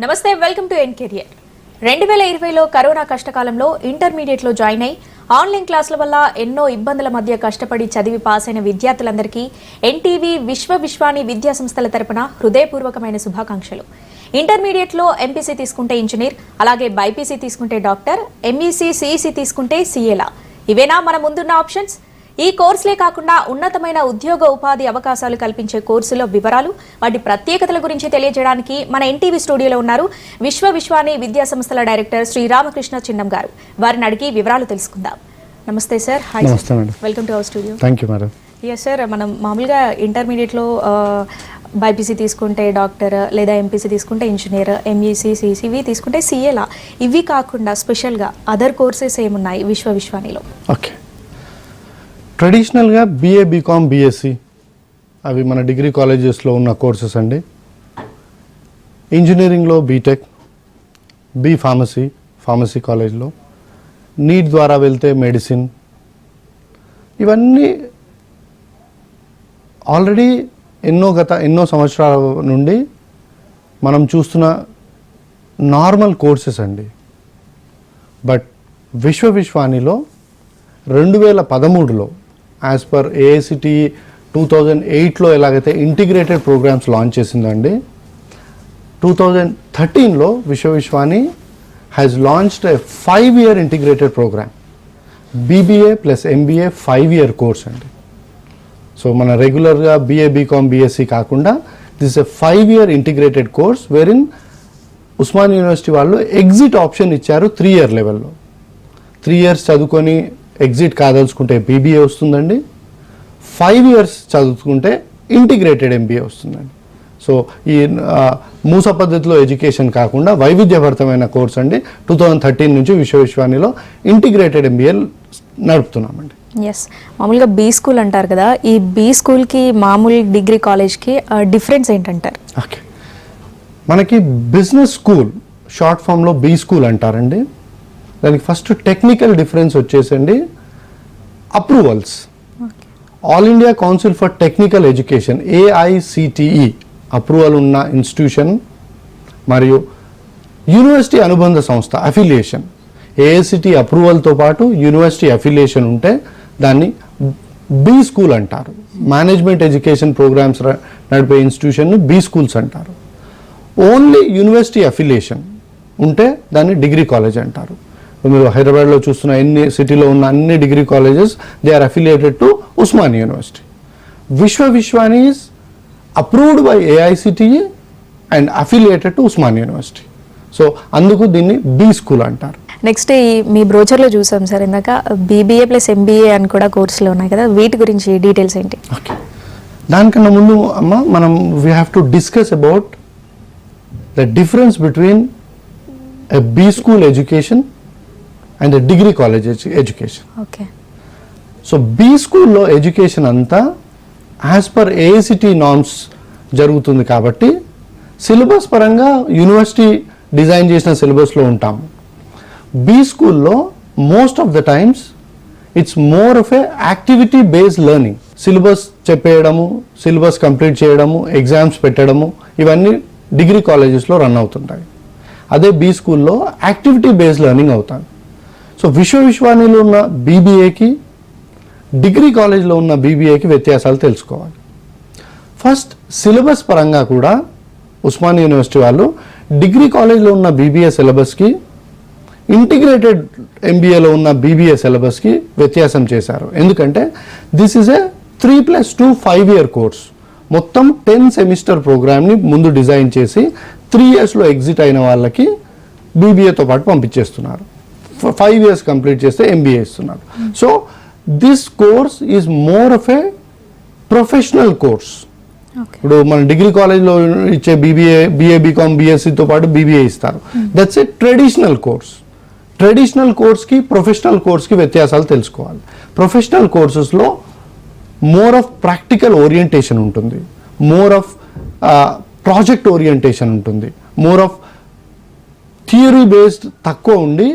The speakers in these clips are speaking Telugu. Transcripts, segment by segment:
నమస్తే, వెల్కమ్ టు ఎన్ కెరియర్. 2020లో కరోనా కష్టకాలంలో ఇంటర్మీడియట్లో జాయిన్ అయి ఆన్లైన్ క్లాసుల వల్ల ఎన్నో ఇబ్బందుల మధ్య కష్టపడి చదివి పాస్ అయిన విద్యార్థులందరికీ ఎన్టీవీ విశ్వాని విద్యా సంస్థల తరపున హృదయపూర్వకమైన శుభాకాంక్షలు. ఇంటర్మీడియట్లో ఎంపీసీ తీసుకుంటే ఇంజనీర్, అలాగే బైపీసీ తీసుకుంటే డాక్టర్, ఎంఈసీ సిఈసీ తీసుకుంటే సీఏలా. ఇవేనా మన ముందున్న ఆప్షన్స్? ఈ కోర్సులే కాకుండా ఉన్నతమైన ఉద్యోగ ఉపాధి అవకాశాలు కల్పించే కోర్సుల వివరాలు, వాటి ప్రత్యేకతల గురించి తెలియజేయడానికి మన ఎన్టీవీ స్టూడియోలో ఉన్నారు విశ్వాని విద్యా సంస్థల డైరెక్టర్ శ్రీ రామకృష్ణ చిన్నం గారు. వారిని అడిగి వివరాలు తెలుసుకుందాం. నమస్తే sir. Hi sir, welcome to our studio. Thank you madam. Yes sir, మనం మామూలుగా ఇంటర్మీడియట్లో బైపీసీ తీసుకుంటే డాక్టర్, లేదా ఎంపీసీ తీసుకుంటే ఇంజనీర్, ఎంఈసీ సిఈసీ ఇవి తీసుకుంటే సీఏలా. ఇవి కాకుండా స్పెషల్గా అదర్ కోర్సెస్ ఏమున్నాయి విశ్వానిలో? ఓకే, ట్రెడిషనల్గా బీఏ, బీకామ్, బీఎస్సీ అవి మన డిగ్రీ కాలేజెస్లో ఉన్న కోర్సెస్ అండి. ఇంజనీరింగ్లో బీటెక్, ఫార్మసీ కాలేజ్లో, నీట్ ద్వారా వెళ్తే మెడిసిన్. ఇవన్నీ ఆల్రెడీ ఎన్నో సంవత్సరాల నుండి మనం చూస్తున్న నార్మల్ కోర్సెస్ అండి. బట్ విశ్వానిలో 2013లో యాజ్ పర్ ఏఐసిటి 2008లో ఎలాగైతే ఇంటిగ్రేటెడ్ ప్రోగ్రామ్స్ లాంచ్ చేసిందండి, 2013లో Vishwani has launched a 5-year integrated programme. BBA plus MBA 5-year course అండి. సో మన రెగ్యులర్గా బీఏ, బీకామ్, బీఎస్సీ కాకుండా this a 5-year integrated course వేరిన్ ఉస్మానియా యూనివర్సిటీ వాళ్ళు ఎగ్జిట్ ఆప్షన్ ఇచ్చారు 3-year లెవెల్లో. 3 years చదువుకొని ఎగ్జిట్ కాదలుచుకుంటే బీబీఏ వస్తుందండి, 5 years చదువుకుంటే ఇంటిగ్రేటెడ్ ఎంబీఏ వస్తుందండి. సో ఈ మూస పద్ధతిలో ఎడ్యుకేషన్ కాకుండా వైవిధ్యభరితమైన కోర్స్ అండి. 2013 నుంచి విశ్వానిలో ఇంటిగ్రేటెడ్ ఎంబీఏ నడుపుతున్నామండి. ఎస్, మామూలుగా బీ స్కూల్ అంటారు కదా, ఈ బీ స్కూల్కి మామూలు డిగ్రీ కాలేజ్కి డిఫరెన్స్ ఏంటంటారు? ఓకే, మనకి బిజినెస్ స్కూల్ షార్ట్ ఫామ్లో బీ స్కూల్ అంటారండి. దానికి ఫస్ట్ టెక్నికల్ డిఫరెన్స్ వచ్చేసండి approvals. All India Council for Technical Education AICTE approval ఉన్న ఇన్స్టిట్యూషన్ మరియు యూనివర్సిటీ అనుబంధ సంస్థ అఫిలియేషన్. ఏఐసిటి అప్రూవల్తో పాటు యూనివర్సిటీ అఫిలియేషన్ ఉంటే దాన్ని బీ స్కూల్ అంటారు. మేనేజ్మెంట్ ఎడ్యుకేషన్ ప్రోగ్రామ్స్ నడిపే ఇన్స్టిట్యూషన్ని బీ స్కూల్స్ అంటారు. ఓన్లీ యూనివర్సిటీ అఫిలియేషన్ ఉంటే దాన్ని డిగ్రీ కాలేజ్ అంటారు. మీరు హైదరాబాద్లో చూస్తున్న సిటీలో ఉన్న అన్ని degree colleges they are affiliated to Osmania university. Vishwani is approved by AICTE and affiliated to Osmania university. So అందుకు దీన్ని బీ స్కూల్ అంటారు. నెక్స్ట్ మీ బ్రోచర్లో చూసాం సార్ ఇందాక బీబీఏ ప్లస్ ఎంబీఏ అని కూడా కోర్సులు ఉన్నాయి కదా, వీటి గురించి డీటెయిల్స్ ఏంటి? ఓకే, దానికన్నా ముందు అమ్మ మనం we have to discuss about the difference between a B school education and degree college education. Okay, so B స్కూల్లో ఎడ్యుకేషన్ అంతా యాజ్ పర్ ఏఐసిటి నార్మ్స్ జరుగుతుంది కాబట్టి సిలబస్ పరంగా యూనివర్సిటీ డిజైన్ చేసిన సిలబస్లో ఉంటాము. బీ స్కూల్లో most of the times it's more of a activity based learning. Syllabus చెప్పేయడము, సిలబస్ కంప్లీట్ చేయడము, ఎగ్జామ్స్ పెట్టడము, ఇవన్నీ డిగ్రీ కాలేజెస్లో రన్ అవుతుంటాయి. అదే బీ స్కూల్లో యాక్టివిటీ బేస్డ్ లెర్నింగ్ అవుతాయి. సో విశ్వానిలో ఉన్న బీబీఏకి, డిగ్రీ కాలేజ్లో ఉన్న బీబీఏకి వ్యత్యాసాలు తెలుసుకోవాలి. ఫస్ట్ సిలబస్ పరంగా కూడా ఉస్మానియా యూనివర్సిటీ వాళ్ళు డిగ్రీ కాలేజ్లో ఉన్న బీబీఏ సిలబస్కి, ఇంటిగ్రేటెడ్ ఎంబీఏలో ఉన్న బీబీఏ సిలబస్కి వ్యత్యాసం చేశారు. ఎందుకంటే this is a 3+2 5-year course. మొత్తం 10 సెమిస్టర్ ప్రోగ్రామ్ని ముందు డిజైన్ చేసి 3 yearsలో ఎగ్జిట్ అయిన వాళ్ళకి బీబీఏతో పాటు పంపించేస్తున్నారు. 5 years కంప్లీట్ చేస్తే ఎంబీఏ ఇస్తున్నారు. So this course is more of A professional course. ఇప్పుడు మన డిగ్రీ కాలేజ్లో ఇచ్చే బీఏ, బీకామ్, బీఎస్సీతో పాటు బీబీఏ ఇస్తారు. That's a traditional course. Traditional కోర్స్కి, ప్రొఫెషనల్ కోర్స్కి వ్యత్యాసాలు తెలుసుకోవాలి. ప్రొఫెషనల్ కోర్సెస్లో మోర్ ఆఫ్ ప్రాక్టికల్ ఓరియంటేషన్ ఉంటుంది, మోర్ ఆఫ్ ప్రాజెక్ట్ ఓరియంటేషన్ ఉంటుంది, మోర్ ఆఫ్ థియరీ బేస్డ్ తక్కువ ఉండి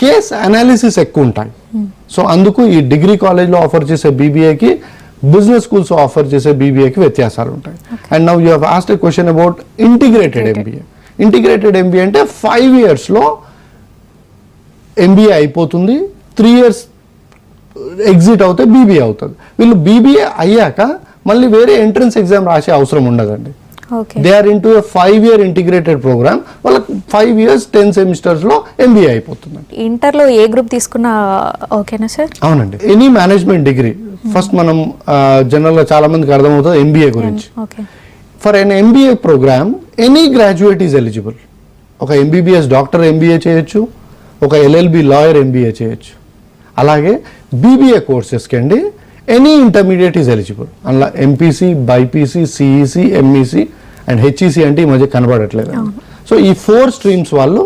కేస్ అనాలిసిస్ ఎక్కువ ఉంటాయి. సో అందుకు ఈ డిగ్రీ కాలేజ్లో ఆఫర్ చేసే బీబీఏకి బిజినెస్ స్కూల్స్ ఆఫర్ చేసే బీబీఏకి వ్యత్యాసాలు ఉంటాయి. And now you have asked a question about integrated MBA. Integrated MBA అంటే 5 yearsలో ఎంబీఏ అయిపోతుంది, 3 years ఎగ్జిట్ అవుతే బీబీఏ అవుతుంది. వీళ్ళు బీబీఏ అయ్యాక మళ్ళీ వేరే ఎంట్రన్స్ ఎగ్జామ్ రాసే అవసరం ఉండదండి. They are into a 5-year integrated programme. వాళ్ళకి 5 years 10 semestersలో ఎంబీఏ అయిపోతుంది. ఇంటర్లో ఏ గ్రూప్ తీసుకున్నా ఓకేనా సార్? అవునండి. ఎనీ మేనేజ్మెంట్ డిగ్రీ ఫస్ట్ మనం జనరల్గా చాలా మందికి అర్థమవుతుంది ఎంబీఏ గురించి. For an MBA programme any graduate is eligible. ఒక ఎంబీబీఎస్ డాక్టర్ ఎంబీఏ చేయొచ్చు, ఒక ఎల్ఎల్బి లాయర్ ఎంబీఏ చేయొచ్చు. అలాగే బీబీఏ కోర్సెస్కి అండి ఎనీ ఇంటర్మీడియట్ ఈజ్ ఎలిజిబుల్. అందులో MPC, BiPC, CEC, MEC and HEC అంటే ఈ మధ్య కనబడట్లేదు. సో ఈ 4 streams వాళ్ళు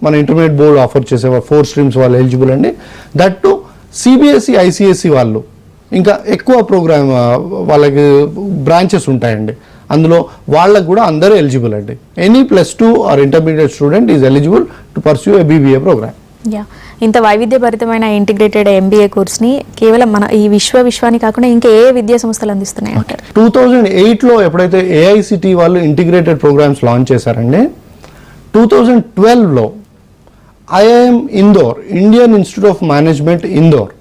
మన ఇంటర్మీడియట్ బోర్డు ఆఫర్ చేసే 4 streams వాళ్ళు ఎలిజిబుల్ అండి. దట్ టు సిబిఎస్ఈ, ఐసిఎస్సి వాళ్ళు ఇంకా ఎక్కువ ప్రోగ్రామ్ వాళ్ళకి బ్రాంచెస్ ఉంటాయండి. అందులో వాళ్ళకు కూడా అందరూ ఎలిజిబుల్ అండి. Any +2 or intermediate student is eligible to pursue a BBA programme. ఇంత వైవిధ్యభరితమైన ఇంటిగ్రేటెడ్ ఎంబీఏ కోర్స్ని కేవలం మన ఈ విశ్వాన్ని కాకుండా ఇంకా ఏ విద్యా సంస్థలు అందిస్తున్నాయి అంటారు? 2008లో ఎప్పుడైతే ఏఐసిటి వాళ్ళు ఇంటిగ్రేటెడ్ ప్రోగ్రామ్స్ లాంచ్ చేశారండి, 2012లో IIM Indore, Indian Institute of Management Indore,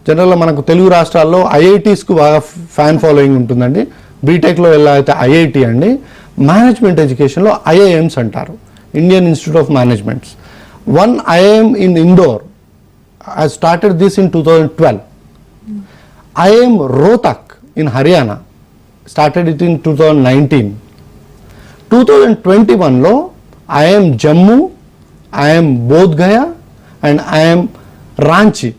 జనరల్గా మనకు తెలుగు రాష్ట్రాల్లో ఐఐటీస్కు బాగా ఫ్యాన్ ఫాలోయింగ్ ఉంటుందండి. బీటెక్లో ఎలా అయితే ఐఐటి అండి, మేనేజ్మెంట్ ఎడ్యుకేషన్లో ఐఐఎమ్స్ అంటారు, Indian Institute of managements. One IIM in Indore has started this in 2012. IIM Rohtak in Haryana started it in 2019. 2021లో IIM Jammu, IIM Bodh Gaya and IIM Ranchi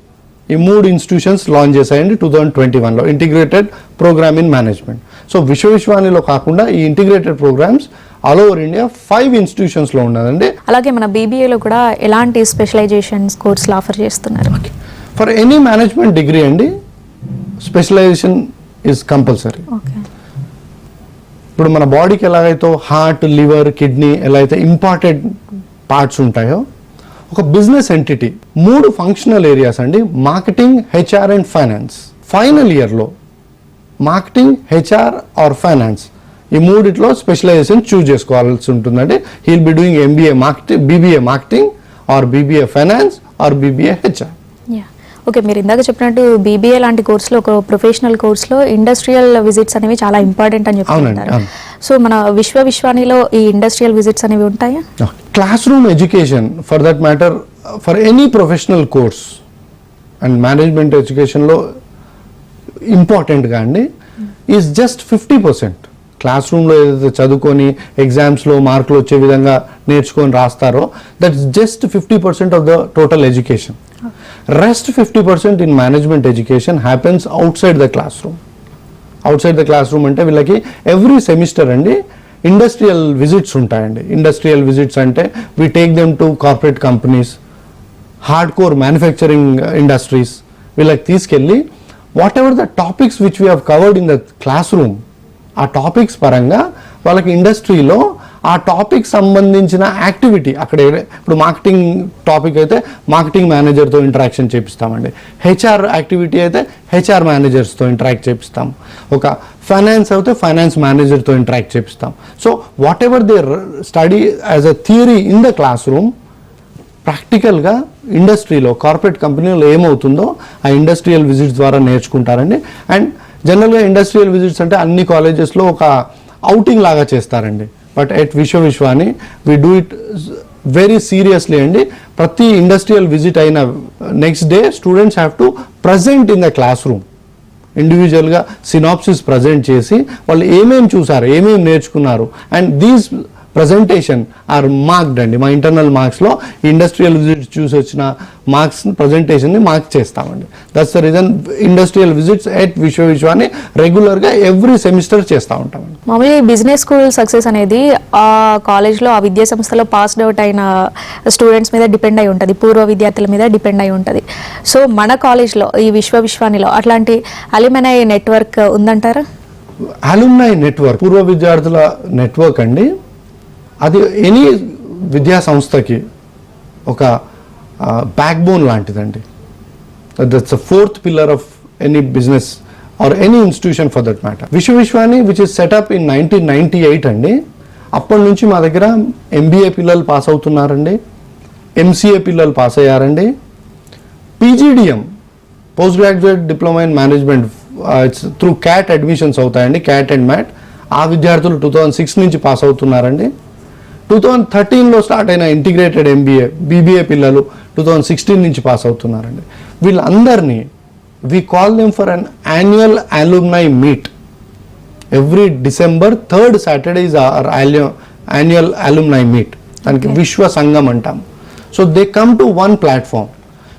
ఈ 3 ఇన్స్టిట్యూషన్స్ లాంచ్ చేశాయండి 2021లో integrated programme in management. So విశ్వవిశ్వానిలో కాకుండా ఈ integrated programmes all over India 5 ఇన్స్టిట్యూషన్స్లో ఉన్నదండి. అలాగే మన బీబీఏలో కూడా ఎలాంటి స్పెషలైజేషన్స్ కోర్సులు ఆఫర్ చేస్తున్నారు? ఫర్ ఎనీ మేనేజ్మెంట్ డిగ్రీ అండి స్పెషలైజేషన్ ఈజ్ కంపల్సరీ. ఇప్పుడు మన బాడీకి ఎలాగైతే హార్ట్, లివర్, కిడ్నీ ఎలా అయితే ఇంపార్టెంట్ పార్ట్స్ ఉంటాయో, ఒక బిజినెస్ ఎంటిటీ 3 ఫంక్షనల్ ఏరియాస్ అండి, marketing, HR and finance. Final ఇయర్లో మార్కెటింగ్, హెచ్ఆర్ ఆర్ ఫైనాన్స్ ఈ 3 స్పెషలైజేషన్ చూస్ చేసుకోవాల్సి ఉంటుందండి. He'll be doing MBA marketing, BBA marketing are BBA finance are BBA HR. Okay, మీరు ఇందాక చెప్పినట్టు బీబీఏ లాంటి కోర్సులో, ఒక ప్రొఫెషనల్ కోర్సులో ఇండస్ట్రియల్ విజిట్స్ అనేవి చాలా ఇంపార్టెంట్ అని చెప్తున్నారు. సో మన విశ్వానిలో ఈ ఇండస్ట్రియల్ విజిట్స్ అనేవి ఉంటాయా? Class room education for that matter for any professional course and management ఎడ్యుకేషన్లో ఇంపార్టెంట్గా అండి ఈజ్ జస్ట్ 50%. క్లాస్ రూమ్లో ఏదైతే చదువుకొని ఎగ్జామ్స్లో మార్కులు వచ్చే విధంగా నేర్చుకొని రాస్తారో that's just 50% of the total education. Rest 50% in management education happens outside the classroom. Outside the classroom అంటే వీళ్ళకి ఎవ్రీ సెమిస్టర్ అండి ఇండస్ట్రియల్ విజిట్స్ ఉంటాయండి. ఇండస్ట్రియల్ విజిట్స్ అంటే we take them to corporate companies, hard core manufacturing industries. వీళ్ళకి తీసుకెళ్ళి what ever the topics which we have covered in the class room, ఆ టాపిక్స్ పరంగా వాళ్ళకి ఇండస్ట్రీలో ఆ టాపిక్ సంబంధించిన యాక్టివిటీ అక్కడ ఇప్పుడు మార్కెటింగ్ టాపిక్ అయితే మార్కెటింగ్ మేనేజర్తో ఇంటరాక్షన్ చేపిస్తామండి. హెచ్ఆర్ యాక్టివిటీ అయితే హెచ్ఆర్ మేనేజర్స్తో ఇంటరాక్ట్ చేపిస్తాం. ఒక ఫైనాన్స్ అయితే ఫైనాన్స్ మేనేజర్తో ఇంటరాక్ట్ చేపిస్తాం. So what ever they study as a theory in the classroom, ప్రాక్టికల్గా ఇండస్ట్రీలో కార్పొరేట్ కంపెనీలో ఏమవుతుందో ఆ ఇండస్ట్రియల్ విజిట్స్ ద్వారా నేర్చుకుంటారండి. అండ్ జనరల్గా ఇండస్ట్రియల్ విజిట్స్ అంటే అన్ని కాలేజెస్లో ఒక అవుటింగ్ లాగా చేస్తారండి. But at Vishwani we do it very seriously అండి. ప్రతి ఇండస్ట్రియల్ విజిట్ అయిన next day students have to present in the classroom, ఇండివిజువల్గా సినాప్సిస్ ప్రజెంట్ చేసి వాళ్ళు ఏమేమి చూసారు, ఏమేమి నేర్చుకున్నారు and these presentation are marked అండి. మా ఇంటర్నల్ మార్క్స్లో ఇండస్ట్రియల్ విజిట్స్ చూసి వచ్చిన మార్క్స్ ప్రజెంటేషన్ని మార్క్ చేస్తామండి. That's the reason industrial visits at Vishwani రెగ్యులర్గా ఎవ్రీ సెమిస్టర్ చేస్తూ ఉంటామండి. మామూలుగా బిజినెస్ స్కూల్ సక్సెస్ అనేది ఆ కాలేజ్లో, ఆ విద్యా సంస్థలో పాస్డ్ అవుట్ అయిన స్టూడెంట్స్ మీద డిపెండ్ అయి ఉంటుంది, పూర్వ విద్యార్థుల మీద డిపెండ్ అయి ఉంటుంది. సో మన కాలేజ్లో ఈ విశ్వనిలో అట్లాంటి అల్యూమినై నెట్వర్క్ ఉందంటారా? అల్యూమినై నెట్వర్క్, పూర్వ విద్యార్థుల నెట్వర్క్ అండి, అది ఎనీ విద్యా సంస్థకి ఒక బ్యాక్ బోన్ లాంటిదండి. That's a 4th pillar of any business or any institution for that matter. Vishwavishwani which is setup in 1998 అండి. అప్పటి నుంచి మా దగ్గర MBA పిల్లలు పాస్ అవుతున్నారండి, MCA పిల్లలు పాస్ అయ్యారండి, PGDM post graduate diploma in management through CAT admissions అవుతాయండి, CAT అండ్ MAT. ఆ విద్యార్థులు 2006 నుంచి పాస్ అవుతున్నారండి. 2013లో స్టార్ట్ అయిన ఇంటిగ్రేటెడ్ MBA BBA పిల్లలు 2016 నుంచి పాస్ అవుతున్నారండి. వీళ్ళందరినీ we call them for an annual alumni meet. Every December 3rd Saturday is our annual alumni meet. దానికి విశ్వ సంఘం అంటాం. So they come to one platform.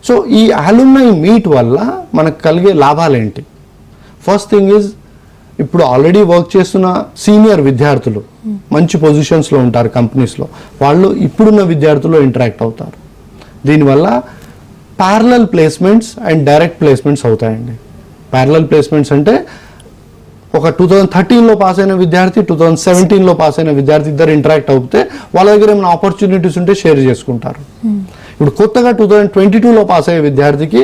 So ఈ అలుమ్నై మీట్ వల్ల మనకు కలిగే లాభాలేంటి? ఫస్ట్ థింగ్ ఈజ్, ఇప్పుడు ఆల్రెడీ వర్క్ చేస్తున్న సీనియర్ విద్యార్థులు మంచి పొజిషన్స్లో ఉంటారు కంపెనీస్లో, వాళ్ళు ఇప్పుడున్న విద్యార్థులు ఇంటరాక్ట్ అవుతారు. దీనివల్ల parallel placements and direct placements అవుతాయండి. ప్యారలల్ ప్లేస్మెంట్స్ అంటే ఒక 2013లో పాస్ అయిన విద్యార్థి 2017లో పాస్ అయిన విద్యార్థి ఇద్దరు ఇంటరాక్ట్ అవుతే వాళ్ళ దగ్గర ఏమైనా ఆపర్చునిటీస్ ఉంటే షేర్ చేసుకుంటారు. ఇప్పుడు కొత్తగా 2022లో పాస్ అయ్యే విద్యార్థికి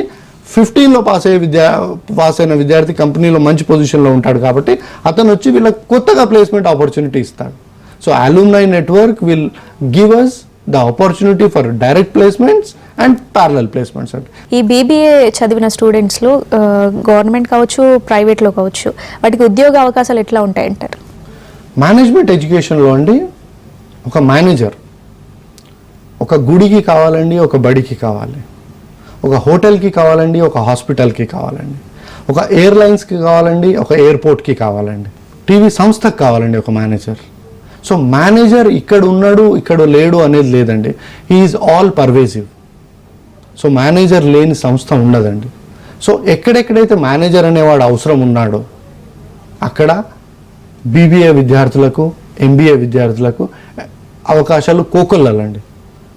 15లో పాస్ అయిన విద్యార్థి కంపెనీలో మంచి పొజిషన్లో ఉంటాడు కాబట్టి అతను వచ్చి వీళ్ళకి కొత్తగా ప్లేస్మెంట్ ఆపర్చునిటీ ఇస్తాడు. So alumni network will give us the opportunity for direct placements and parallel placements. అంటే ఈ BBA చదివిన స్టూడెంట్స్లో గవర్నమెంట్ కావచ్చు, ప్రైవేట్లో కావచ్చు, వాటికి ఉద్యోగ అవకాశాలు ఎట్లా ఉంటాయంటారు? మేనేజ్మెంట్ ఎడ్యుకేషన్లో అండి, ఒక మేనేజర్ ఒక గుడికి కావాలండి, ఒక బడికి కావాలి, ఒక హోటల్కి కావాలండి, ఒక హాస్పిటల్కి కావాలండి, ఒక ఎయిర్లైన్స్కి కావాలండి, ఒక ఎయిర్పోర్ట్కి కావాలండి, టీవీ సంస్థకి కావాలండి ఒక మేనేజర్. సో మేనేజర్ ఇక్కడ ఉన్నాడు ఇక్కడ లేడు అనేది లేదండి, he is all pervasive. So manager లేని సంస్థ ఉండదండి. సో ఎక్కడెక్కడైతే మేనేజర్ అనేవాడు అవసరం ఉన్నాడో అక్కడ BBA విద్యార్థులకు, MBA విద్యార్థులకు అవకాశాలు కోకొల్లాలండి.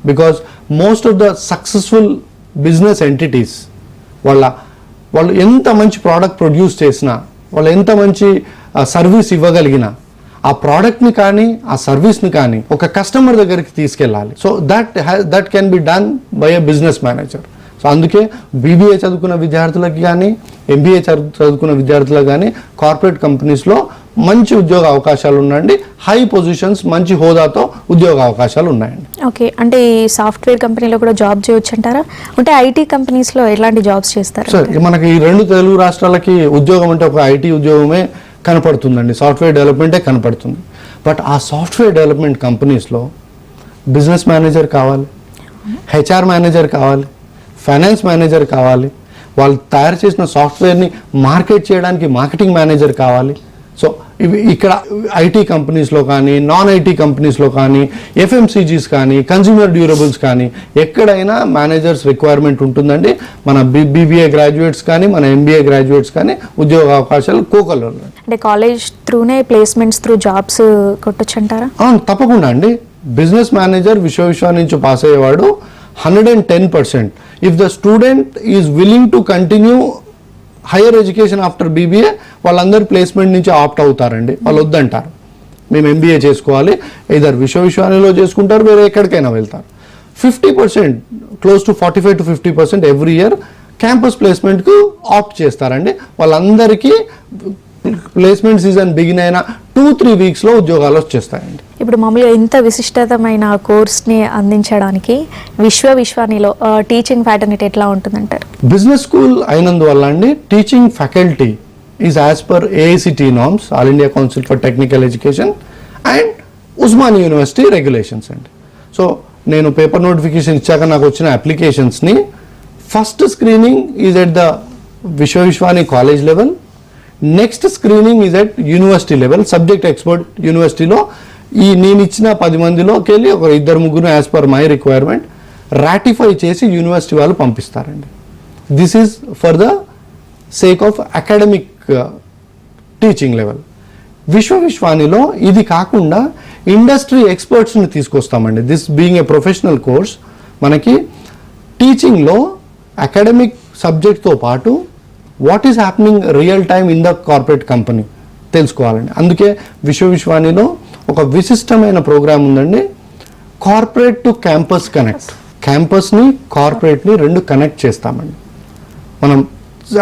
Because most of the successful business entities వాళ్ళు ఎంత మంచి ప్రోడక్ట్ ప్రొడ్యూస్ చేసినా, వాళ్ళు ఎంత మంచి సర్వీస్ ఇవ్వగలిగినా, ఆ ప్రోడక్ట్ని కానీ ఆ సర్వీస్ని కానీ ఒక కస్టమర్ దగ్గరికి తీసుకెళ్ళాలి. So that can be done by a business manager. So అందుకే BBA చదువుకున్న విద్యార్థులకి కానీ MBA చదువుకున్న విద్యార్థులకు కానీ కార్పొరేట్ కంపెనీస్లో మంచి ఉద్యోగ అవకాశాలు ఉన్నాయండి. హై పొజిషన్స్, మంచి హోదాతో ఉద్యోగ అవకాశాలు ఉన్నాయండి. ఓకే, అంటే ఈ సాఫ్ట్వేర్ కంపెనీలో కూడా జాబ్ చేయొచ్చు అంటారా? అంటే IT కంపెనీస్లో ఎలాంటి జాబ్స్ చేస్తారు? సార్, మనకి ఈ 2 తెలుగు రాష్ట్రాలకి ఉద్యోగం అంటే ఒక IT ఉద్యోగమే కనపడుతుందండి, సాఫ్ట్వేర్ డెవలప్మెంటే కనపడుతుంది. బట్ ఆ సాఫ్ట్వేర్ డెవలప్మెంట్ కంపెనీస్లో బిజినెస్ మేనేజర్ కావాలి, HR మేనేజర్ కావాలి, ఫైనాన్స్ మేనేజర్ కావాలి, వాళ్ళు తయారు చేసిన సాఫ్ట్వేర్ని మార్కెట్ చేయడానికి మార్కెటింగ్ మేనేజర్ కావాలి. సో ఇవి ఇక్కడ IT కంపెనీస్లో కానీ, నాన్ IT కంపెనీస్లో కానీ, FMCGs కానీ, కన్జ్యూమర్ డ్యూరబుల్స్ కానీ ఎక్కడైనా మేనేజర్స్ రిక్వైర్మెంట్ ఉంటుందండి. మన BBA గ్రాడ్యుయేట్స్ కానీ, మన MBA గ్రాడ్యుయేట్స్ కానీ ఉద్యోగ అవకాశాలు కోకొల్లు. అంటే కాలేజ్ త్రూనే ప్లేస్మెంట్స్ త్రూ జాబ్స్ కొట్టొచ్చు అంటారా? తప్పకుండా అండి. బిజినెస్ మేనేజర్ విశ్వ నుంచి పాస్ అయ్యేవాడు 110%. If the student is willing to continue higher education after BBA, వాళ్ళందరూ ప్లేస్మెంట్ నుంచి ఆప్ట్ అవుతారండి. వాళ్ళు వద్దంటారు, మేము MBA చేసుకోవాలి, ఇద్దరు విశ్వవిద్యాలయంలో చేసుకుంటారు, వేరే ఎక్కడికైనా వెళ్తారు. 50%, close to 45 to 50% every year campus ప్లేస్మెంట్కు ఆప్ట్ చేస్తారండి. వాళ్ళందరికీ ప్లేస్మెంట్ సీజన్ బిగిన్ అయిన 2-3 వీక్స్లో ఉద్యోగాలు వచ్చేస్తాయండి. ఇప్పుడు మామూలుగా ఇంత విశిష్టమైన కోర్స్ని అందించడానికి విశ్వవిశ్వానిలో టీచింగ్ ఫ్యాకల్టీ ఎట్లా ఉంటుందంటారు? బిజినెస్ స్కూల్ అయినందువల్ల అండి teaching faculty is as per AICTE norms, All India Council for Technical Education, and Osmania university regulations అండి. సో నేను పేపర్ నోటిఫికేషన్ ఇచ్చాక నాకు వచ్చిన అప్లికేషన్స్ని first screening is at the Vishwavishwani college level, next screening is at university level. Subject expert యూనివర్సిటీలో నేను ఇచ్చిన 10 మందిలోకి వెళ్ళి ఒక 2-3 as per my requirement ratify చేసి యూనివర్సిటీ వాళ్ళు పంపిస్తారండి. This is for the sake of academic teaching level. విశ్వవిశ్వానిలో ఇది కాకుండా ఇండస్ట్రీ ఎక్స్పర్ట్స్ని తీసుకొస్తామండి. This being a professional course, మనకి టీచింగ్లో అకాడమిక్ సబ్జెక్ట్తో పాటు what is happening real time in the corporate company తెలుసుకోవాలండి. అందుకే విశ్వవిశ్వానిలో ఒక విశిష్టమైన ప్రోగ్రామ్ ఉందండి, కార్పొరేట్ టు క్యాంపస్ కనెక్ట్. క్యాంపస్ని కార్పొరేట్ని 2 కనెక్ట్ చేస్తామండి. మనం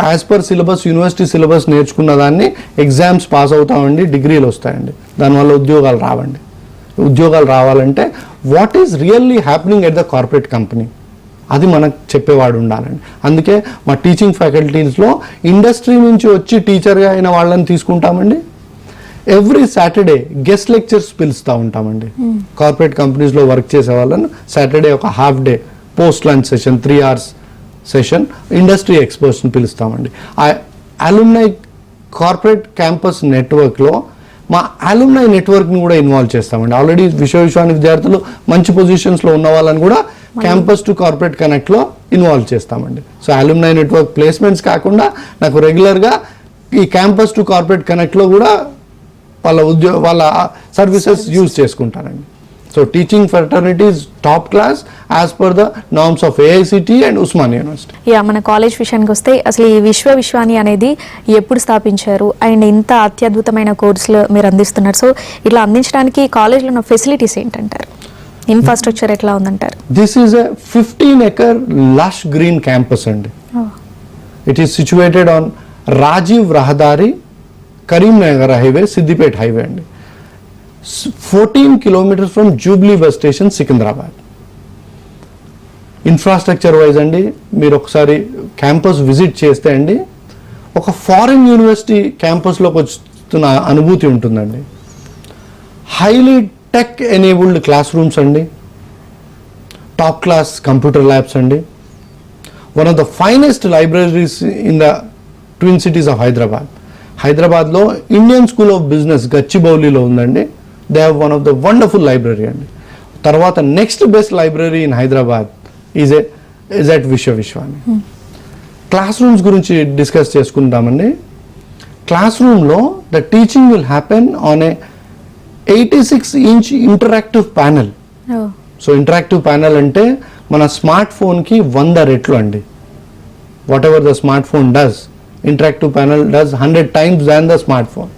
as per syllabus university syllabus నేర్చుకున్న దాన్ని ఎగ్జామ్స్ పాస్ అవుతామండి, డిగ్రీలు వస్తాయండి, దానివల్ల ఉద్యోగాలు రావండి. ఉద్యోగాలు రావాలంటే what is really happening at the corporate company అది మనకు చెప్పేవాడు ఉండాలండి. అందుకే మా టీచింగ్ ఫ్యాకల్టీస్లో ఇండస్ట్రీ నుంచి వచ్చి టీచర్గా అయిన వాళ్ళని తీసుకుంటామండి. ఎవ్రీ సాటర్డే గెస్ట్ లెక్చర్స్ పిలుస్తూ ఉంటామండి. కార్పొరేట్ కంపెనీస్లో వర్క్ చేసే వాళ్ళని సాటర్డే ఒక half day post lunch session 3 hours session industry ఎక్స్పర్ట్స్ని పిలుస్తామండి. ఆ అలుమ్నై కార్పొరేట్ క్యాంపస్ నెట్వర్క్లో మా అలుమ్నై నెట్వర్క్ని కూడా ఇన్వాల్వ్ చేస్తామండి. ఆల్రెడీ విశ్వవిద్యాలయ విద్యార్థులు మంచి పొజిషన్స్లో ఉన్న వాళ్ళని కూడా క్యాంపస్ టు కార్పొరేట్ కనెక్ట్లో ఇన్వాల్వ్ చేస్తామండి. సో అలుమ్నై నెట్వర్క్ ప్లేస్మెంట్స్ కాకుండా నాకు రెగ్యులర్గా ఈ క్యాంపస్ టు కార్పొరేట్ కనెక్ట్లో కూడా వాళ్ళ సర్వీసెస్ యూజ్ చేసుకుంటారండి. So teaching fraternities top class as per the norms of AICTE and Osmania university. మన కాలేజ్ విషయానికి వస్తే అసలు ఈ విశ్వాని అనేది ఎప్పుడు స్థాపించారు అండ్ ఇంత అత్యద్భుతమైన కోర్సులు మీరు అందిస్తున్నారు. సో ఇట్లా అందించడానికి కాలేజ్లో ఉన్న ఫెసిలిటీస్ ఏంటంటారు, ఇన్ఫ్రాస్ట్రక్చర్ ఎట్లా ఉందంటారు? This is a 15-acre lush green campus అండి. It is situated on Rajiv Rahadari, Karimnagar highway, Siddipet highway అండి. 14 kilometers from Jubilee bus station, Secunderabad. Infrastructure wise అండి మీరు ఒకసారి క్యాంపస్ విజిట్ చేస్తే అండి ఒక ఫారిన్ యూనివర్సిటీ క్యాంపస్లోకి వస్తున్న అనుభూతి ఉంటుందండి. Highly tech enabled class rooms అండి, టాప్ క్లాస్ కంప్యూటర్ ల్యాబ్స్ అండి, one of the finest libraries in the twin cities of Hyderabad. హైదరాబాద్లో ఇండియన్ స్కూల్ ఆఫ్ బిజినెస్ గచ్చిబౌలిలో ఉందండి. They have one of the wonderful library అండి. తర్వాత next best library in Hyderabad is at Vishwani. Class rooms గురించి డిస్కస్ చేసుకుంటామండి. క్లాస్ రూమ్లో the teaching will happen on a 86-inch interactive panel. So interactive panel అంటే మన స్మార్ట్ ఫోన్కి 100 రెట్లు అండి. What ever the smart phone does, interactive panel does 100 times than the smart phone.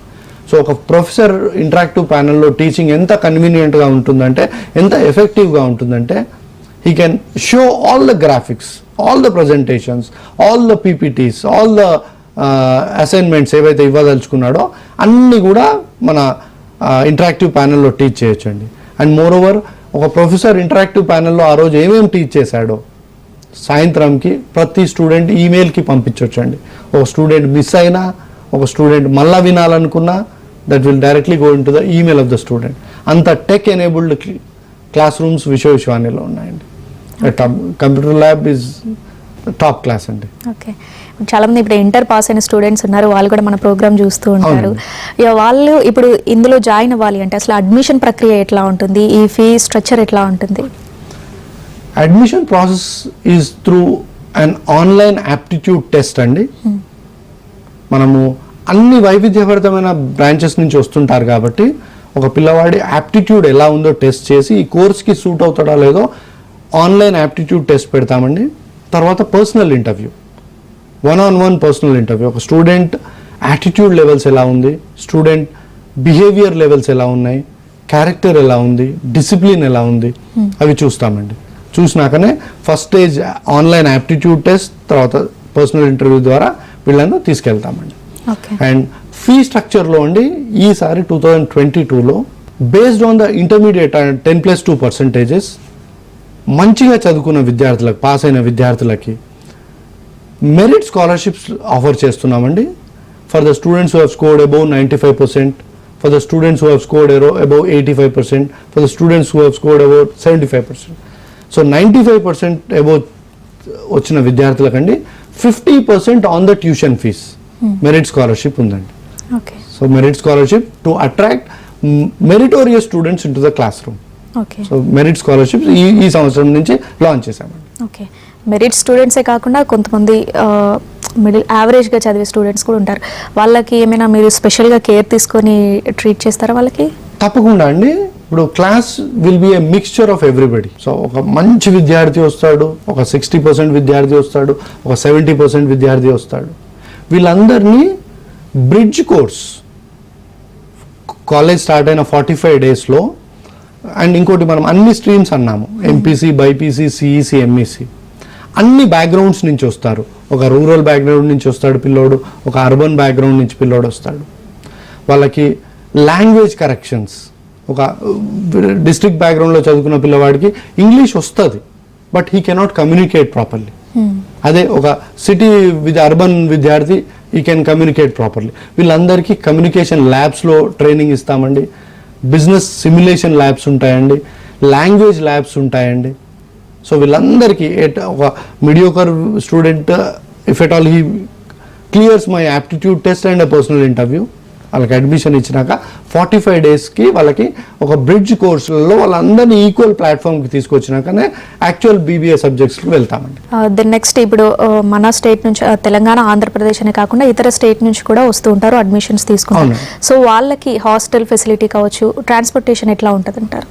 So ఒక ప్రొఫెసర్ ఇంటరాక్టివ్ ప్యానెల్లో టీచింగ్ ఎంత కన్వీనియంట్గా ఉంటుందంటే, ఎంత ఎఫెక్టివ్గా ఉంటుందంటే, he can show all the graphics, all the presentations, all the PPTs, all the assignments ఏవైతే ఇవ్వదలుచుకున్నాడో అన్నీ కూడా మన ఇంటరాక్టివ్ ప్యానెల్లో టీచ్ చేయొచ్చండి. అండ్ మోర్ ఓవర్ ఒక ప్రొఫెసర్ ఇంటరాక్టివ్ ప్యానెల్లో ఆ రోజు ఏమేమి టీచ్ చేశాడో సాయంత్రంకి ప్రతి స్టూడెంట్ ఈమెయిల్కి పంపించవచ్చండి. ఒక స్టూడెంట్ మిస్ అయినా, ఒక స్టూడెంట్ మళ్ళా వినాలనుకున్నా, that will directly go in to the email of the student. అంత టెక్ ఎనేబుల్డ్ క్లాస్ రూమ్స్ విశ్వవిద్యాలయంలో ఉన్నాయండి. Computer lab is top class అండి. ఓకే, చాలా మంది ఇప్పుడు ఇంటర్ పాస్ అయిన స్టూడెంట్స్ ఉన్నారు, వాళ్ళు కూడా మన ప్రోగ్రామ్ చూస్తూ ఉంటారు. వాళ్ళు ఇప్పుడు ఇందులో జాయిన్ అవ్వాలి అంటే అసలు అడ్మిషన్ ప్రక్రియ ఎట్లా ఉంటుంది, ఈ ఫీ స్ట్రక్చర్ ఎట్లా ఉంటుంది? Admission process is through an online aptitude test అండి. మనము అన్ని వైవిధ్యభరితమైన బ్రాంచెస్ నుంచి వస్తుంటారు కాబట్టి ఒక పిల్లవాడి యాప్టిట్యూడ్ ఎలా ఉందో టెస్ట్ చేసి ఈ కోర్స్కి సూట్ అవుతాడో లేదో ఆన్లైన్ యాప్టిట్యూడ్ టెస్ట్ పెడతామండి. తర్వాత personal interview, 1-on-1 personal interview. ఒక స్టూడెంట్ యాటిట్యూడ్ లెవెల్స్ ఎలా ఉంది, స్టూడెంట్ బిహేవియర్ లెవెల్స్ ఎలా ఉన్నాయి, క్యారెక్టర్ ఎలా ఉంది, డిసిప్లిన్ ఎలా ఉంది, అవి చూస్తామండి. చూసినాకనే first stage online aptitude test, తర్వాత పర్సనల్ ఇంటర్వ్యూ ద్వారా వీళ్ళను తీసుకెళ్తామండి. అండ్ ఫీ స్ట్రక్చర్లో అండి ఈసారి 2022లో బేస్డ్ ఆన్ ద ఇంటర్మీడియట్ 10+2% మంచిగా చదువుకున్న విద్యార్థులకు, పాస్ అయిన విద్యార్థులకి మెరిట్ స్కాలర్షిప్స్ ఆఫర్ చేస్తున్నామండి. For the students who have scored above 95%, for the students who have scored above 85%, for the students who have scored above 75%. So 95% above వచ్చిన విద్యార్థులకండి 50% on the tuition fees merit scholarship ఉందండి. So merit scholarship to attract meritorious students in to the class room. So merit scholarships ఈ సంవత్సరం నుంచి లాంచ్ చేశామండి. ఓకే, మెరిట్ స్టూడెంట్సే కాకుండా కొంతమంది మిడిల్ యావరేజ్గా చదివే స్టూడెంట్స్ కూడా ఉంటారు, వాళ్ళకి ఏమైనా మీరు స్పెషల్గా కేర్ తీసుకొని ట్రీట్ చేస్తారా వాళ్ళకి? తప్పకుండా అండి. ఇప్పుడు class will be A mixture of everybody. So ఒక మంచి విద్యార్థి వస్తాడు, ఒక 60% విద్యార్థి వస్తాడు, ఒక 70% విద్యార్థి వస్తాడు. వీళ్ళందరినీ బ్రిడ్జ్ కోర్స్ కాలేజ్ స్టార్ట్ అయిన 45 daysలో, అండ్ ఇంకోటి మనం అన్ని స్ట్రీమ్స్ అన్నాము, ఎంపీసీ, బైపీసీ, సిఈసి, ఎంఈసి, అన్ని బ్యాక్గ్రౌండ్స్ నుంచి వస్తారు. ఒక రూరల్ బ్యాక్గ్రౌండ్ నుంచి వస్తాడు పిల్లోడు, ఒక అర్బన్ బ్యాక్గ్రౌండ్ నుంచి పిల్లోడు వస్తాడు. వాళ్ళకి లాంగ్వేజ్ కరెక్షన్స్, ఒక డిస్ట్రిక్ట్ బ్యాక్గ్రౌండ్లో చదువుకున్న పిల్లవాడికి ఇంగ్లీష్ వస్తుంది, but he cannot communicate properly. అదే ఒక సిటీ అర్బన్ విద్యార్థి ఈ కెన్ కమ్యూనికేట్ ప్రాపర్లీ. వీళ్ళందరికీ కమ్యూనికేషన్ ల్యాబ్స్లో ట్రైనింగ్ ఇస్తామండి, బిజినెస్ సిమ్యులేషన్ ల్యాబ్స్ ఉంటాయండి, లాంగ్వేజ్ ల్యాబ్స్ ఉంటాయండి. సో వీళ్ళందరికీ ఒక mediocre student if at all he clears my aptitude test and personal interview, వాళ్ళకి అడ్మిషన్ ఇచ్చినాక 45 డేస్కి వాళ్ళకి ఒక బ్రిడ్జ్ కోర్సులలో వాళ్ళందరినీ ఈక్వల్ ప్లాట్ఫామ్కి తీసుకొచ్చినాకనే యాక్చువల్ బీబీఏ సబ్జెక్ట్స్కి వెళ్తామండి. దెన్ నెక్స్ట్ ఇప్పుడు మన స్టేట్ నుంచి తెలంగాణ, ఆంధ్రప్రదేశ్ అనే కాకుండా ఇతర స్టేట్ నుంచి కూడా వస్తూ ఉంటారు, అడ్మిషన్స్ తీసుకుంటారు. సో వాళ్ళకి హాస్టల్ ఫెసిలిటీ కావచ్చు, ట్రాన్స్పోర్టేషన్ ఎట్లా ఉంటుంది అంటారు?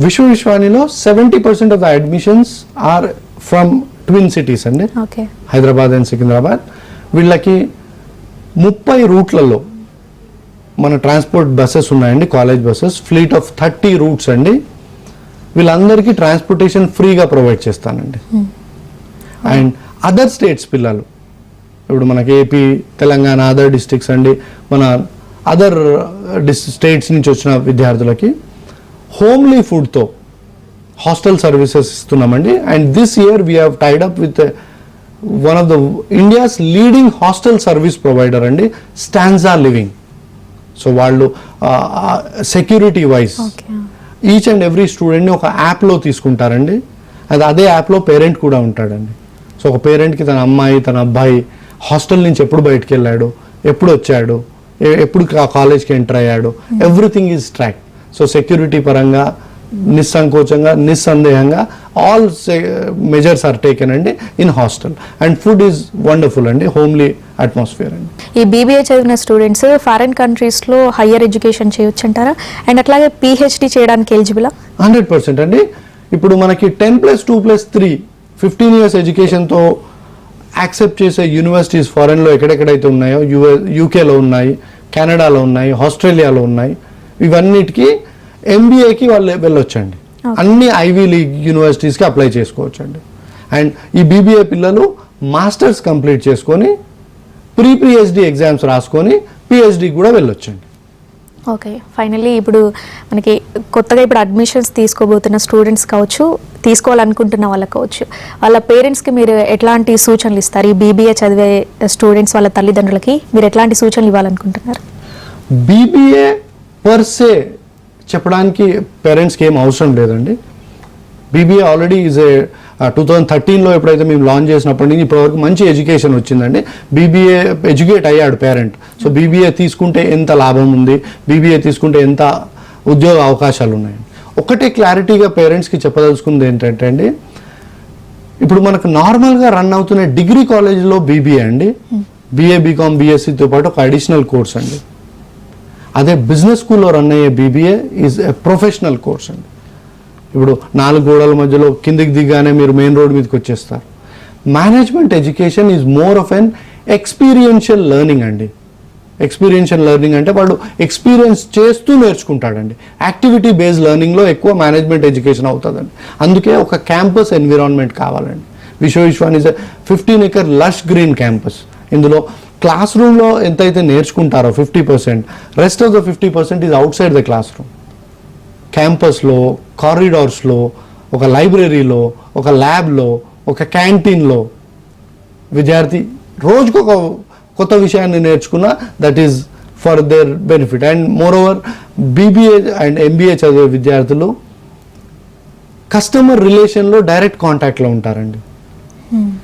విశ్వవిశ్వానిలో 70% of the admissions are from twin cities అండి, ఓకే, హైదరాబాద్ అండ్ సికింద్రాబాద్. వీళ్ళకి 30 రూట్లలో మన ట్రాన్స్పోర్ట్ బస్సెస్ ఉన్నాయండి, college buses, fleet of 30 routes అండి. వీళ్ళందరికీ ట్రాన్స్పోర్టేషన్ ఫ్రీగా ప్రొవైడ్ చేస్తానండి. అండ్ అదర్ స్టేట్స్ పిల్లలు, ఇప్పుడు మనకి ఏపీ, తెలంగాణ, అదర్ డిస్ట్రిక్ట్స్ అండి, మన అదర్ స్టేట్స్ నుంచి వచ్చిన విద్యార్థులకి హోమ్లీ ఫుడ్తో హాస్టల్ సర్వీసెస్ ఇస్తున్నామండి. And this year we have tied up with one of the India's leading hostel service provider అండి, స్టాన్జా లివింగ్. సో వాళ్ళు security wise each and every స్టూడెంట్ని ఒక యాప్లో తీసుకుంటారండి. అదే యాప్లో పేరెంట్ కూడా ఉంటాడండి. సో ఒక పేరెంట్కి తన అమ్మాయి, తన అబ్బాయి హాస్టల్ నుంచి ఎప్పుడు బయటకు వెళ్ళాడు, ఎప్పుడు వచ్చాడు, ఎప్పుడు కాలేజ్కి ఎంటర్ అయ్యాడు, everything is track. So security పరంగా నిస్సంకోచంగా, నిస్సందేహంగా ఆల్ మెజర్స్ ఆర్ టేకెన్ అండి in hostel. And food is wonderful అండి, హోమ్లీ అట్మాస్ఫియర్ అండి. ఈ బీబీఏ చదివిన స్టూడెంట్స్ ఫారిన్ కంట్రీస్లో హయ్యర్ ఎడ్యుకేషన్ చేయొచ్చు అంటారా? అండ్ అట్లాగే పిహెచ్డి చేయడానికి ఎలిజిబులా? 100% అండి. ఇప్పుడు మనకి 10+2+3 15 years ఎడ్యుకేషన్తో యాక్సెప్ట్ చేసే యూనివర్సిటీస్ ఫారెన్లో ఎక్కడెక్కడైతే ఉన్నాయో, యూకేలో ఉన్నాయి, కెనడాలో ఉన్నాయి, ఆస్ట్రేలియాలో ఉన్నాయి. ఇవన్నిటికీ ఎంబీఏకి వాళ్ళు వెళ్ళొచ్చండి. అన్ని ఐవీ లీగ్ యూనివర్సిటీస్కి అప్లై చేసుకోవచ్చండి. అండ్ ఈ బీబీఏ పిల్లలు మాస్టర్స్ కంప్లీట్ చేసుకొని ప్రీహెచ్డి ఎగ్జామ్స్ రాసుకొని పిహెచ్డికి కూడా వెళ్ళొచ్చండి. ఓకే, ఫైనల్లీ ఇప్పుడు మనకి కొత్తగా ఇప్పుడు అడ్మిషన్స్ తీసుకోబోతున్న స్టూడెంట్స్ కావచ్చు, తీసుకోవాలనుకుంటున్న వాళ్ళకి కావచ్చు, వాళ్ళ పేరెంట్స్కి మీరు ఎట్లాంటి సూచనలు ఇస్తారు? ఈ బీబీఏ చదివే స్టూడెంట్స్ వాళ్ళ తల్లిదండ్రులకి మీరు ఎట్లాంటి సూచనలు ఇవ్వాలనుకుంటున్నారు? బీబీఏ పర్సే చెప్పడానికి పేరెంట్స్కి ఏం అవసరం లేదండి. బీబీఏ ఆల్రెడీ ఈజ్ ఏ 2013లో ఎప్పుడైతే మేము లాంచ్ చేసినప్పటి నుంచి ఇప్పటివరకు మంచి ఎడ్యుకేషన్ వచ్చిందండి. బీబీఏ ఎడ్యుకేట్ అయ్యాడు పేరెంట్. సో బీబీఏ తీసుకుంటే ఎంత లాభం ఉంది, బీబీఏ తీసుకుంటే ఎంత ఉద్యోగ అవకాశాలు ఉన్నాయండి. ఒకటే క్లారిటీగా పేరెంట్స్కి చెప్పదలుచుకుంది ఏంటంటే అండి, ఇప్పుడు మనకు నార్మల్గా రన్ అవుతున్న డిగ్రీ కాలేజీలో బీబీఏ అండి, బీఏ, బీకామ్, బీఎస్సీతో పాటు ఒక అడిషనల్ కోర్స్ అండి. అదే బిజినెస్ స్కూల్లో రన్ అయ్యే BBA is a professional course అండి. ఇప్పుడు 4 గోడల మధ్యలో కిందికి దిగానే మీరు మెయిన్ రోడ్ మీదకి వచ్చేస్తారు. Management education is more of an experiential learning అండి. ఎక్స్పీరియన్షియల్ లెర్నింగ్ అంటే వాడు ఎక్స్పీరియన్స్ చేస్తూ నేర్చుకుంటాడండి. యాక్టివిటీ బేస్డ్ లెర్నింగ్లో ఎక్కువ మేనేజ్మెంట్ ఎడ్యుకేషన్ అవుతుందండి. అందుకే ఒక క్యాంపస్ ఎన్విరాన్మెంట్ కావాలండి. Vishwavishwani is 15 acre lush green campus. ఇందులో క్లాస్ రూమ్లో ఎంతైతే నేర్చుకుంటారో 50%, rest of the 50% is outside the classroom. క్యాంపస్లో, కారిడార్స్లో, ఒక లైబ్రరీలో, ఒక ల్యాబ్లో, ఒక క్యాంటీన్లో విద్యార్థి రోజుకు ఒక కొత్త విషయాన్ని నేర్చుకున్న that is for their benefit. And more over BBA and MBA చదివే విద్యార్థులు కస్టమర్ రిలేషన్లో డైరెక్ట్ కాంటాక్ట్లో ఉంటారండి.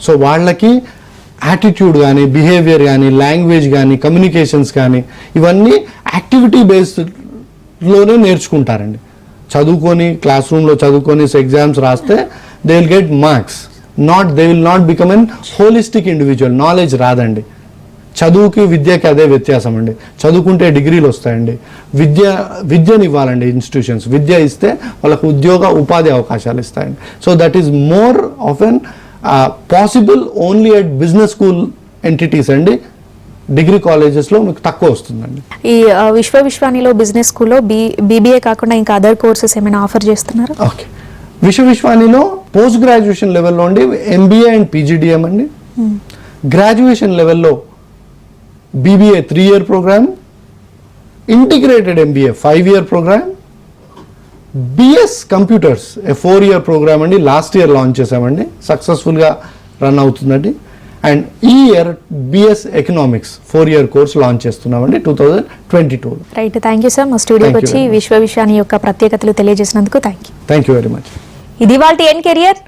సో వాళ్ళకి యాటిట్యూడ్ కానీ, బిహేవియర్ కానీ, లాంగ్వేజ్ కానీ, కమ్యూనికేషన్స్ కానీ ఇవన్నీ యాక్టివిటీ బేస్డ్లోనే నేర్చుకుంటారండి. చదువుకొని క్లాస్ రూమ్లో చదువుకొని ఎగ్జామ్స్ రాస్తే they will get marks, they will not become an holistic individual. Knowledge రాదండి. చదువుకి విద్యకి అదే వ్యత్యాసం అండి. చదువుకుంటే డిగ్రీలు వస్తాయండి. విద్యను ఇవ్వాలండి ఇన్స్టిట్యూషన్స్. విద్య ఇస్తే వాళ్ళకు ఉద్యోగ ఉపాధి అవకాశాలు ఇస్తాయండి. So that is more of an possible only at business school entities అండి. డిగ్రీ కాలేజెస్లో మీకు తక్కువ వస్తుందండి. ఈ విశ్వవిశ్వానిలో బిజినెస్ స్కూల్లో బీబీఏ కాకుండా ఇంకా అదర్ కోర్సెస్ ఏమైనా ఆఫర్ చేస్తున్నారు? ఓకే, విశ్వానిలో పోస్ట్ గ్రాడ్యుయేషన్ లెవెల్లో ఉండి ఎంబీఏ అండ్ పీజీడిఎం అండి. గ్రాడ్యుయేషన్ లెవెల్లో BBA 3-year programme, integrated MBA 5-year programme, BS computers 4-year programme అండి. లాస్ట్ ఇయర్ లాంచ్ చేసామండి, సక్సెస్ఫుల్గా రన్ అవుతుందండి. అండ్ ఈ year BS economics 4-year course launch చేస్తున్నామండి 2022. Right, thank you sir. మా స్టూడియోకి Thank you వచ్చి very much. విశ్వవిషయాన్ని యొక్క ప్రత్యేకతలు తెలియజేసినందుకు thank you. Thank you very much. ఇది వాళ్ళ ఎన్ కెరియర్.